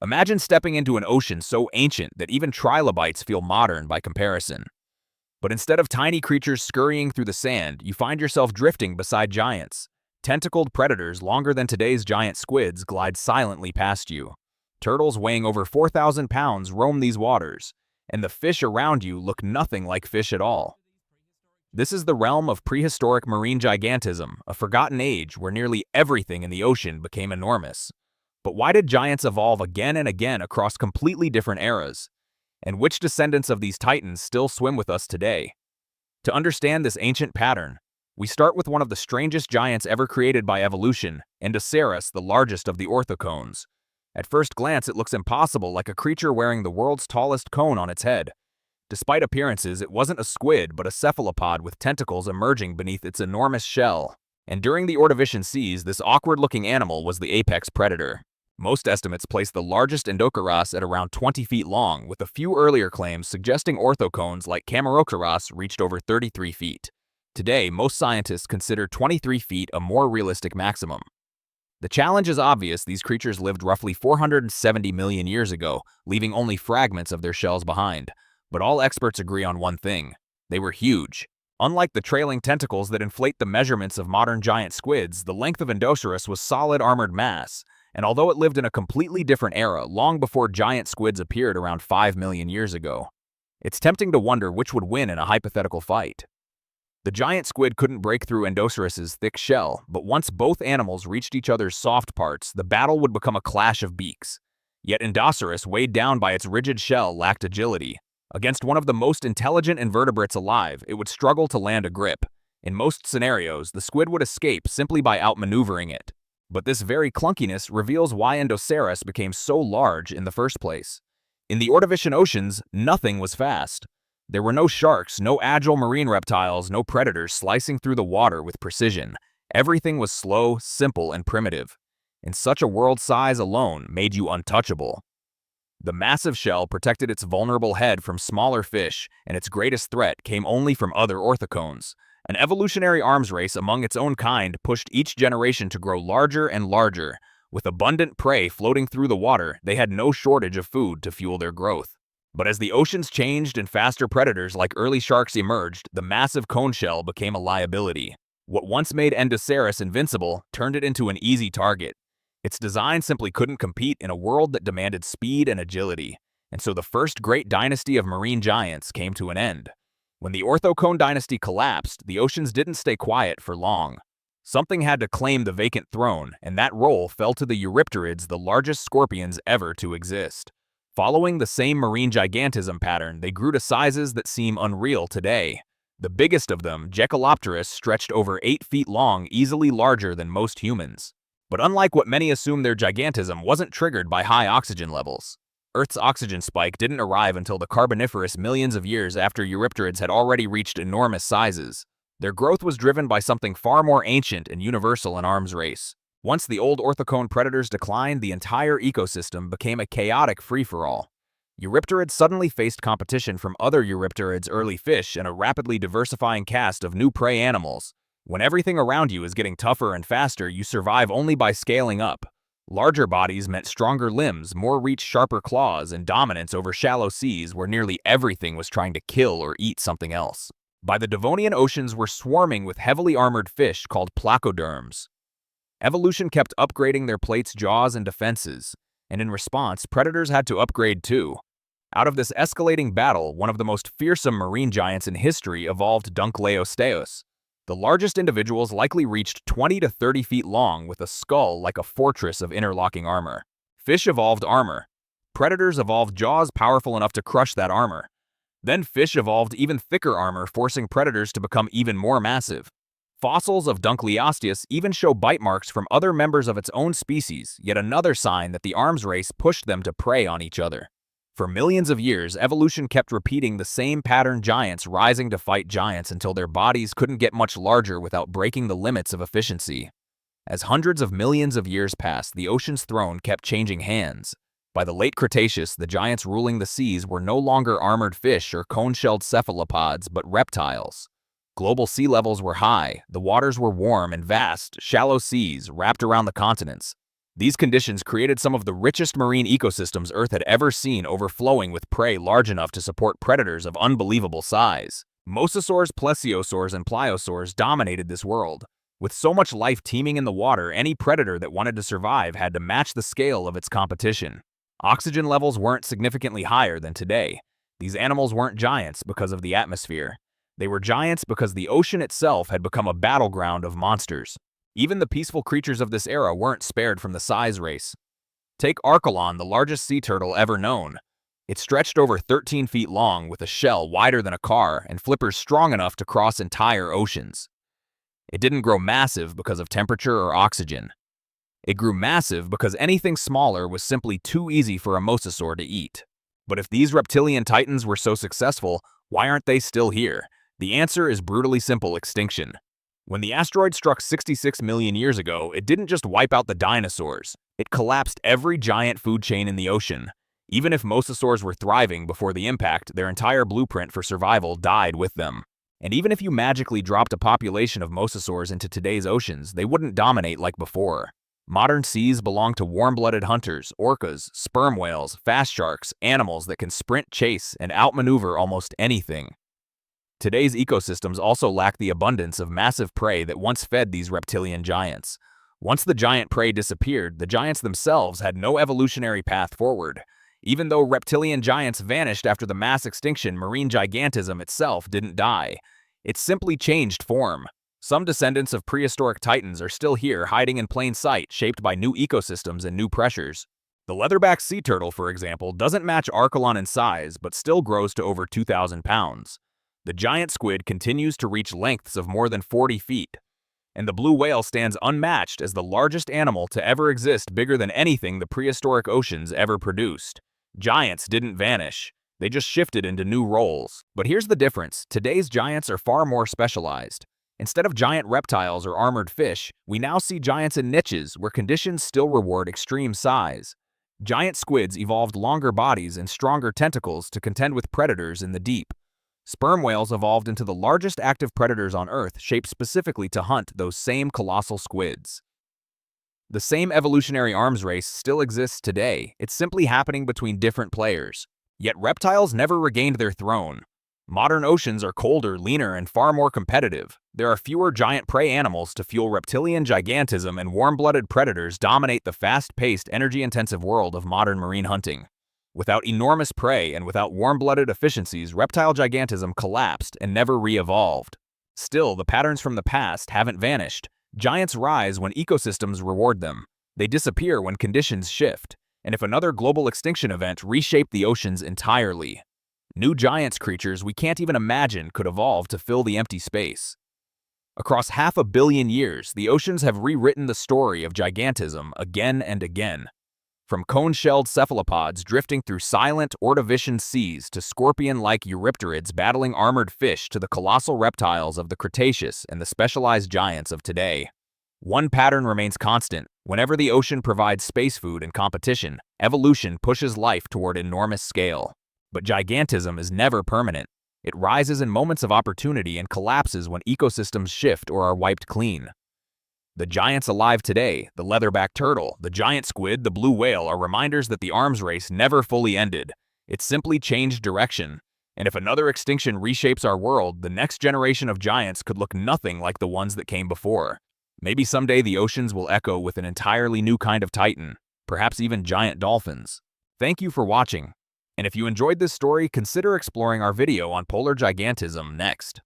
Imagine stepping into an ocean so ancient that even trilobites feel modern by comparison. But instead of tiny creatures scurrying through the sand, you find yourself drifting beside giants. Tentacled predators longer than today's giant squids glide silently past you. Turtles weighing over 4,000 pounds roam these waters, and the fish around you look nothing like fish at all. This is the realm of prehistoric marine gigantism, a forgotten age where nearly everything in the ocean became enormous. But why did giants evolve again and again across completely different eras? And which descendants of these titans still swim with us today? To understand this ancient pattern, we start with one of the strangest giants ever created by evolution, Endoceras, the largest of the orthocones. At first glance, it looks impossible, like a creature wearing the world's tallest cone on its head. Despite appearances, it wasn't a squid, but a cephalopod with tentacles emerging beneath its enormous shell. And during the Ordovician seas, this awkward-looking animal was the apex predator. Most estimates place the largest Endoceras at around 20 feet long, with a few earlier claims suggesting orthocones like Camaraoceras reached over 33 feet. Today, most scientists consider 23 feet a more realistic maximum. The challenge is obvious. These creatures lived roughly 470 million years ago, leaving only fragments of their shells behind. But all experts agree on one thing: they were huge. Unlike the trailing tentacles that inflate the measurements of modern giant squids, the length of Endoceras was solid armored mass. And although it lived in a completely different era, long before giant squids appeared around 5 million years ago, it's tempting to wonder which would win in a hypothetical fight. The giant squid couldn't break through Endoceras's thick shell, but once both animals reached each other's soft parts, the battle would become a clash of beaks. Yet Endoceras, weighed down by its rigid shell, lacked agility. Against one of the most intelligent invertebrates alive, it would struggle to land a grip. In most scenarios, the squid would escape simply by outmaneuvering it. But this very clunkiness reveals why Endoceras became so large in the first place. In the Ordovician oceans, nothing was fast. There were no sharks, no agile marine reptiles, no predators slicing through the water with precision. Everything was slow, simple, and primitive. And such a world size alone made you untouchable. The massive shell protected its vulnerable head from smaller fish, and its greatest threat came only from other orthocones. An evolutionary arms race among its own kind pushed each generation to grow larger and larger. With abundant prey floating through the water, they had no shortage of food to fuel their growth. But as the oceans changed and faster predators like early sharks emerged, the massive cone shell became a liability. What once made Endoceras invincible turned it into an easy target. Its design simply couldn't compete in a world that demanded speed and agility. And so the first great dynasty of marine giants came to an end. When the Orthocone dynasty collapsed, the oceans didn't stay quiet for long. Something had to claim the vacant throne, and that role fell to the Eurypterids, the largest scorpions ever to exist. Following the same marine gigantism pattern, they grew to sizes that seem unreal today. The biggest of them, Cephalopods, stretched over 8 feet long, easily larger than most humans. But unlike what many assume, their gigantism wasn't triggered by high oxygen levels. Earth's oxygen spike didn't arrive until the Carboniferous, millions of years after Eurypterids had already reached enormous sizes. Their growth was driven by something far more ancient and universal: an arms race. Once the old orthocone predators declined, the entire ecosystem became a chaotic free-for-all. Eurypterids suddenly faced competition from other Eurypterids, early fish, and a rapidly diversifying cast of new prey animals. When everything around you is getting tougher and faster, you survive only by scaling up. Larger bodies meant stronger limbs, more reach, sharper claws, and dominance over shallow seas where nearly everything was trying to kill or eat something else. By the Devonian oceans were swarming with heavily armored fish called placoderms. Evolution kept upgrading their plates, jaws, and defenses, and in response, predators had to upgrade too. Out of this escalating battle, one of the most fearsome marine giants in history evolved: Dunkleosteus. The largest individuals likely reached 20 to 30 feet long, with a skull like a fortress of interlocking armor. Fish evolved armor. Predators evolved jaws powerful enough to crush that armor. Then fish evolved even thicker armor, forcing predators to become even more massive. Fossils of Dunkleosteus even show bite marks from other members of its own species, yet another sign that the arms race pushed them to prey on each other. For millions of years, evolution kept repeating the same pattern: giants rising to fight giants until their bodies couldn't get much larger without breaking the limits of efficiency. As hundreds of millions of years passed, the ocean's throne kept changing hands. By the late Cretaceous, the giants ruling the seas were no longer armored fish or cone-shelled cephalopods, but reptiles. Global sea levels were high, the waters were warm and vast, shallow seas wrapped around the continents. These conditions created some of the richest marine ecosystems Earth had ever seen, overflowing with prey large enough to support predators of unbelievable size. Mosasaurs, plesiosaurs, and pliosaurs dominated this world. With so much life teeming in the water, any predator that wanted to survive had to match the scale of its competition. Oxygen levels weren't significantly higher than today. These animals weren't giants because of the atmosphere. They were giants because the ocean itself had become a battleground of monsters. Even the peaceful creatures of this era weren't spared from the size race. Take Archelon, the largest sea turtle ever known. It stretched over 13 feet long with a shell wider than a car and flippers strong enough to cross entire oceans. It didn't grow massive because of temperature or oxygen. It grew massive because anything smaller was simply too easy for a mosasaur to eat. But if these reptilian titans were so successful, why aren't they still here? The answer is brutally simple: extinction. When the asteroid struck 66 million years ago, it didn't just wipe out the dinosaurs. It collapsed every giant food chain in the ocean. Even if mosasaurs were thriving before the impact, their entire blueprint for survival died with them. And even if you magically dropped a population of mosasaurs into today's oceans, they wouldn't dominate like before. Modern seas belong to warm-blooded hunters, orcas, sperm whales, fast sharks, animals that can sprint, chase, and outmaneuver almost anything. Today's ecosystems also lack the abundance of massive prey that once fed these reptilian giants. Once the giant prey disappeared, the giants themselves had no evolutionary path forward. Even though reptilian giants vanished after the mass extinction, marine gigantism itself didn't die. It simply changed form. Some descendants of prehistoric titans are still here, hiding in plain sight, shaped by new ecosystems and new pressures. The leatherback sea turtle, for example, doesn't match Archelon in size, but still grows to over 2,000 pounds. The giant squid continues to reach lengths of more than 40 feet. And the blue whale stands unmatched as the largest animal to ever exist, bigger than anything the prehistoric oceans ever produced. Giants didn't vanish. They just shifted into new roles. But here's the difference. Today's giants are far more specialized. Instead of giant reptiles or armored fish, we now see giants in niches where conditions still reward extreme size. Giant squids evolved longer bodies and stronger tentacles to contend with predators in the deep. Sperm whales evolved into the largest active predators on Earth, shaped specifically to hunt those same colossal squids. The same evolutionary arms race still exists today. It's simply happening between different players. Yet reptiles never regained their throne. Modern oceans are colder, leaner, and far more competitive. There are fewer giant prey animals to fuel reptilian gigantism, and warm-blooded predators dominate the fast-paced, energy-intensive world of modern marine hunting. Without enormous prey and without warm-blooded efficiencies, reptile gigantism collapsed and never re-evolved. Still, the patterns from the past haven't vanished. Giants rise when ecosystems reward them. They disappear when conditions shift. And if another global extinction event reshaped the oceans entirely, new giants creatures we can't even imagine could evolve to fill the empty space. Across 500 million years, the oceans have rewritten the story of gigantism again and again. From cone-shelled cephalopods drifting through silent, Ordovician seas to scorpion-like eurypterids battling armored fish to the colossal reptiles of the Cretaceous and the specialized giants of today. One pattern remains constant. Whenever the ocean provides space food and competition, evolution pushes life toward enormous scale. But gigantism is never permanent. It rises in moments of opportunity and collapses when ecosystems shift or are wiped clean. The giants alive today, the leatherback turtle, the giant squid, the blue whale, are reminders that the arms race never fully ended. It simply changed direction. And if another extinction reshapes our world, the next generation of giants could look nothing like the ones that came before. Maybe someday the oceans will echo with an entirely new kind of titan, perhaps even giant dolphins. Thank you for watching. And if you enjoyed this story, consider exploring our video on polar gigantism next.